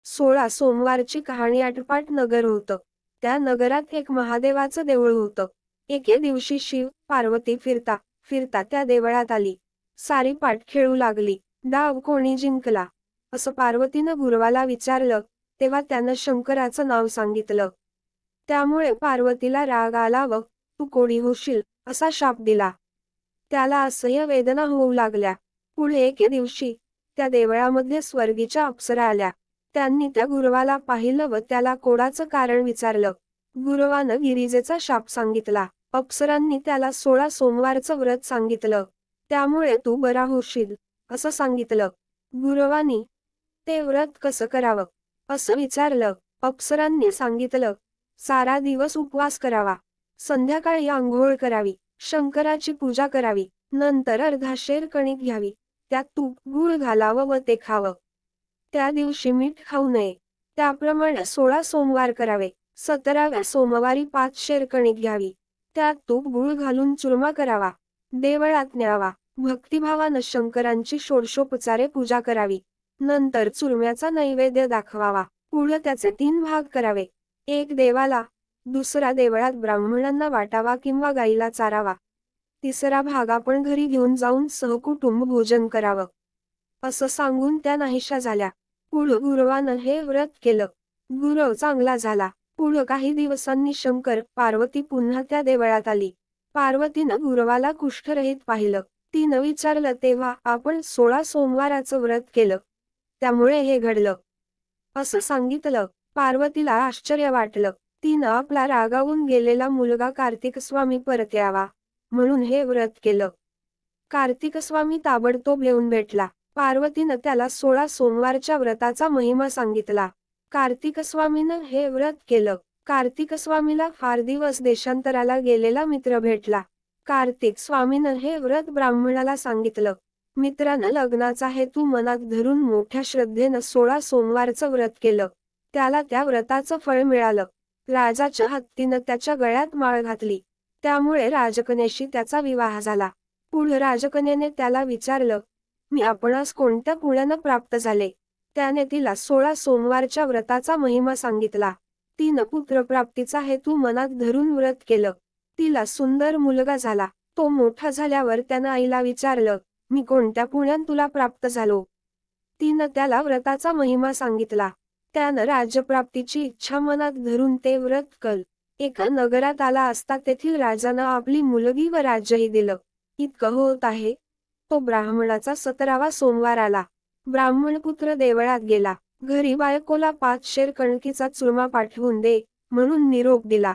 16 सोमवारची कहाणी. आटपाट नगर होतं. त्या नगरात एक महादेवाचं देऊळ होतं. एके दिवशी शिव पार्वती फिरता फिरता त्या देवळात आली. सारी पाट खेळू लागली. डाव कोणी जिंकला असं पार्वतीनं गुरवाला विचारलं. तेव्हा त्यानं शंकराचं नाव सांगितलं. त्यामुळे पार्वतीला राग आला व तू कोणी होशील असा शाप दिला. त्याला असह्य वेदना होऊ लागल्या. पुढे एके दिवशी त्या देवळामध्ये स्वर्गीच्या अप्सरा आल्या. त्यांनी त्या गुरवाला पाहिलं व त्याला कोडाचं कारण विचारलं. गुरवानं गिरिजेचा शाप सांगितला. अप्सरांनी त्याला 16 सोमवारचं व्रत सांगितलं. त्यामुळे तू बरा होशील असं सांगितलं. गुरवानी ते व्रत कसं करावं असं विचारलं. अप्सरांनी सांगितलं, सारा दिवस उपवास करावा, संध्याकाळी आंघोळ करावी, शंकराची पूजा करावी, नंतर अर्धा शेर कणिक घ्यावी, त्यात तूप गूळ घालावं व ते खावं. त्या दिवशी मीठ खाऊ नये. त्याप्रमाणे 16 सोमवार करावे. 17व्या सोमवारी 5 शेर कणिक घ्यावी, त्यात तूप गूळ घालून चुरमा करावा, देवळात न्यावा, भक्तिभावानं शंकरांची षोडशोपचारे पूजा करावी, नंतर चुरम्याचा नैवेद्य दाखवावा. पुढे त्याचे 3 भाग करावे. एक देवाला, दुसरा देवळात ब्राह्मणांना वाटावा किंवा गाईला चारावा, तिसरा भाग आपण घरी घेऊन जाऊन सहकुटुंब भोजन करावं असं सांगून त्या नाहीशा झाल्या. पुढं गुरवानं हे व्रत केलं. गुरव चांगला झाला. पुढं काही दिवसांनी शंकर पार्वती पुन्हा त्या देवळात आली. पार्वतीनं गुरवाला कुष्ठरहित पाहिलं. तिनं विचारलं तेव्हा आपण 16 सोमवाराचं व्रत केलं, त्यामुळे हे घडलं असं सांगितलं. पार्वतीला आश्चर्य वाटलं. तिनं आपला रागावून गेलेला मुलगा कार्तिकस्वामी परत यावा म्हणून हे व्रत केलं. कार्तिकस्वामी ताबडतोब येऊन भेटला. पार्वतीनं त्याला 16 सोमवारच्या व्रताचा महिमा सांगितला. कार्तिकस्वामीनं हे व्रत केलं. कार्तिकस्वामीला फार दिवस देशांतराला गेलेला मित्र भेटला. कार्तिक स्वामीनं हे व्रत ब्राह्मणाला सांगितलं. मित्रानं लग्नाचा हेतू मनात धरून मोठ्या श्रद्धेनं 16 सोमवारचं व्रत केलं. त्याला त्या व्रताचं फळ मिळालं. राजाच्या हत्तीनं त्याच्या गळ्यात माळ घातली. त्यामुळे राजकन्येशी त्याचा विवाह झाला. पुढे राजकन्येने त्याला विचारलं, मी आपणास कोणत्या पुण्यानं प्राप्त झाले. त्याने तिला 16 सोमवारच्या व्रताचा महिमा सांगितला. तिनं पुत्रप्राप्तीचा हेतू मनात धरून व्रत केलं. तिला सुंदर मुलगा झाला. तो मोठा झाल्यावर त्यानं आईला विचारलं, मी कोणत्या पुण्यात तुला प्राप्त झालो. तिनं त्याला व्रताचा महिमा सांगितला. त्यानं राज्यप्राप्तीची इच्छा मनात धरून ते व्रत केलं. एका नगरात आला असता तेथील राजानं आपली मुलगी व राज्यही दिलं. इतकं होत आहे, तो ब्राह्मणाचा 17वा सोमवार आला. ब्राह्मणपुत्र देवळात गेला. घरी बायकोला 5 शेर कणकीचा चुरमा पाठवून दे म्हणून निरोप दिला.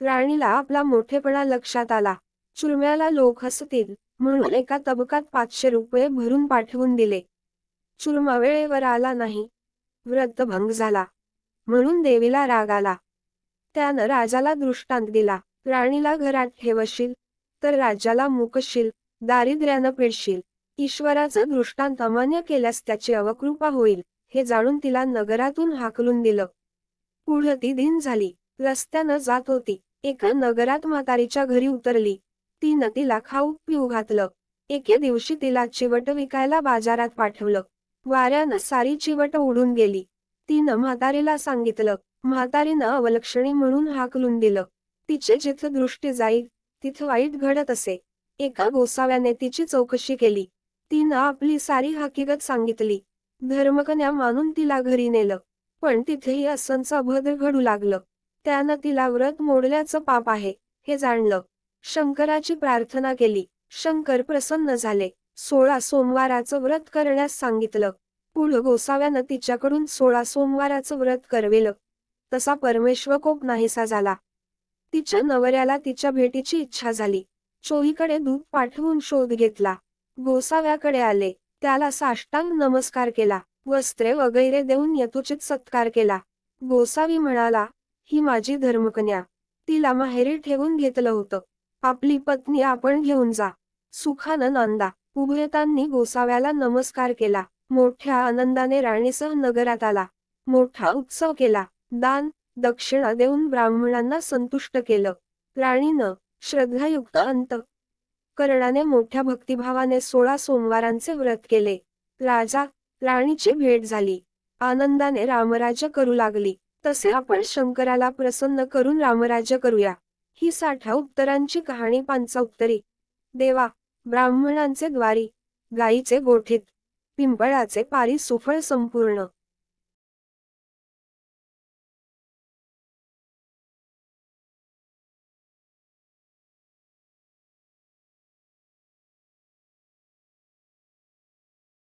राणीला आपला मोठेपणा लक्षात आला. चुरम्याला लोक हसतील म्हणून एका तबकात 500 रुपये भरून पाठवून दिले. चुरमा वेळेवर आला नाही, व्रतभंग झाला म्हणून देवीला राग आला. त्यानं राजाला दृष्टांत दिला. राणीला घरात ठेवशील तर राज्याला मुकशील, दारिद्र्यानं पिडशील. ईश्वराचं दृष्टांत अमान्य केल्यास त्याची अवकृपा होईल हे जाणून तिला नगरातून हाकलून दिलं. पुढं ती दिन झाली. रस्त्यानं जात होती. एका नगरात म्हातारीच्या घरी उतरली. तिनं तिला खाऊ पिऊ घातलं. एके दिवशी तिला चिवट विकायला बाजारात पाठवलं. वाऱ्यानं सारी चिवट उडून गेली. तिनं म्हातारीला सांगितलं. म्हातारीनं अवलक्षणी म्हणून हाकलून दिलं. तिचे जिथं दृष्टी जाईल तिथं वाईट घडत असे. एका गोसाव्याने तिची चौकशी केली. तिनं आपली सारी हकीकत सांगितली. धर्मकन्या मानून तिला घरी नेलं. पण तिथेही असंच अभद्र घडू लागलं. त्यानं तिला व्रत मोडल्याचं पाप आहे हे जाणलं. शंकराची प्रार्थना केली. शंकर प्रसन्न झाले. 16 सोमवाराचं व्रत करण्यास सांगितलं. पुढं गोसाव्यानं तिच्याकडून 16 सोमवाराचं व्रत करविलं. तसा परमेश्वरकोप नाहीसा झाला. तिच्या नवऱ्याला तिच्या भेटीची इच्छा झाली. चोहीकडे दूत पाठवून शोध घेतला. गोसाव्याकडे आले. त्याला साष्टांग नमस्कार केला. वस्त्रे वगैरे देऊन यथोचित सत्कार केला. गोसावी म्हणाला, ही माझी धर्मकन्या. तिला माहेरी ठेवून घेतलं होतं. आपली पत्नी आपण घेऊन जा. सुखानं नांदा. उभयतांनी गोसाव्याला नमस्कार केला. मोठ्या आनंदाने राणीसह नगरात आला. मोठा उत्सव केला. दान दक्षिणा देऊन ब्राह्मणांना संतुष्ट केलं. राणीनं श्रद्धायुक्त अंतःकरणाने मोठ्या भक्तिभावाने 16 सोमवारांचे व्रत केले. राजा राणीची भेट झाली. आनंदाने रामराज्य करू लागली. तसे आपण शंकराला प्रसन्न करून रामराज्य करूया. ही 60 उत्तरांची कहाणी. 5 उत्तरी. देवा, ब्राह्मणांचे द्वारी, गाईचे गोठीत, पिंपळाचे पारी सुफळ संपूर्ण.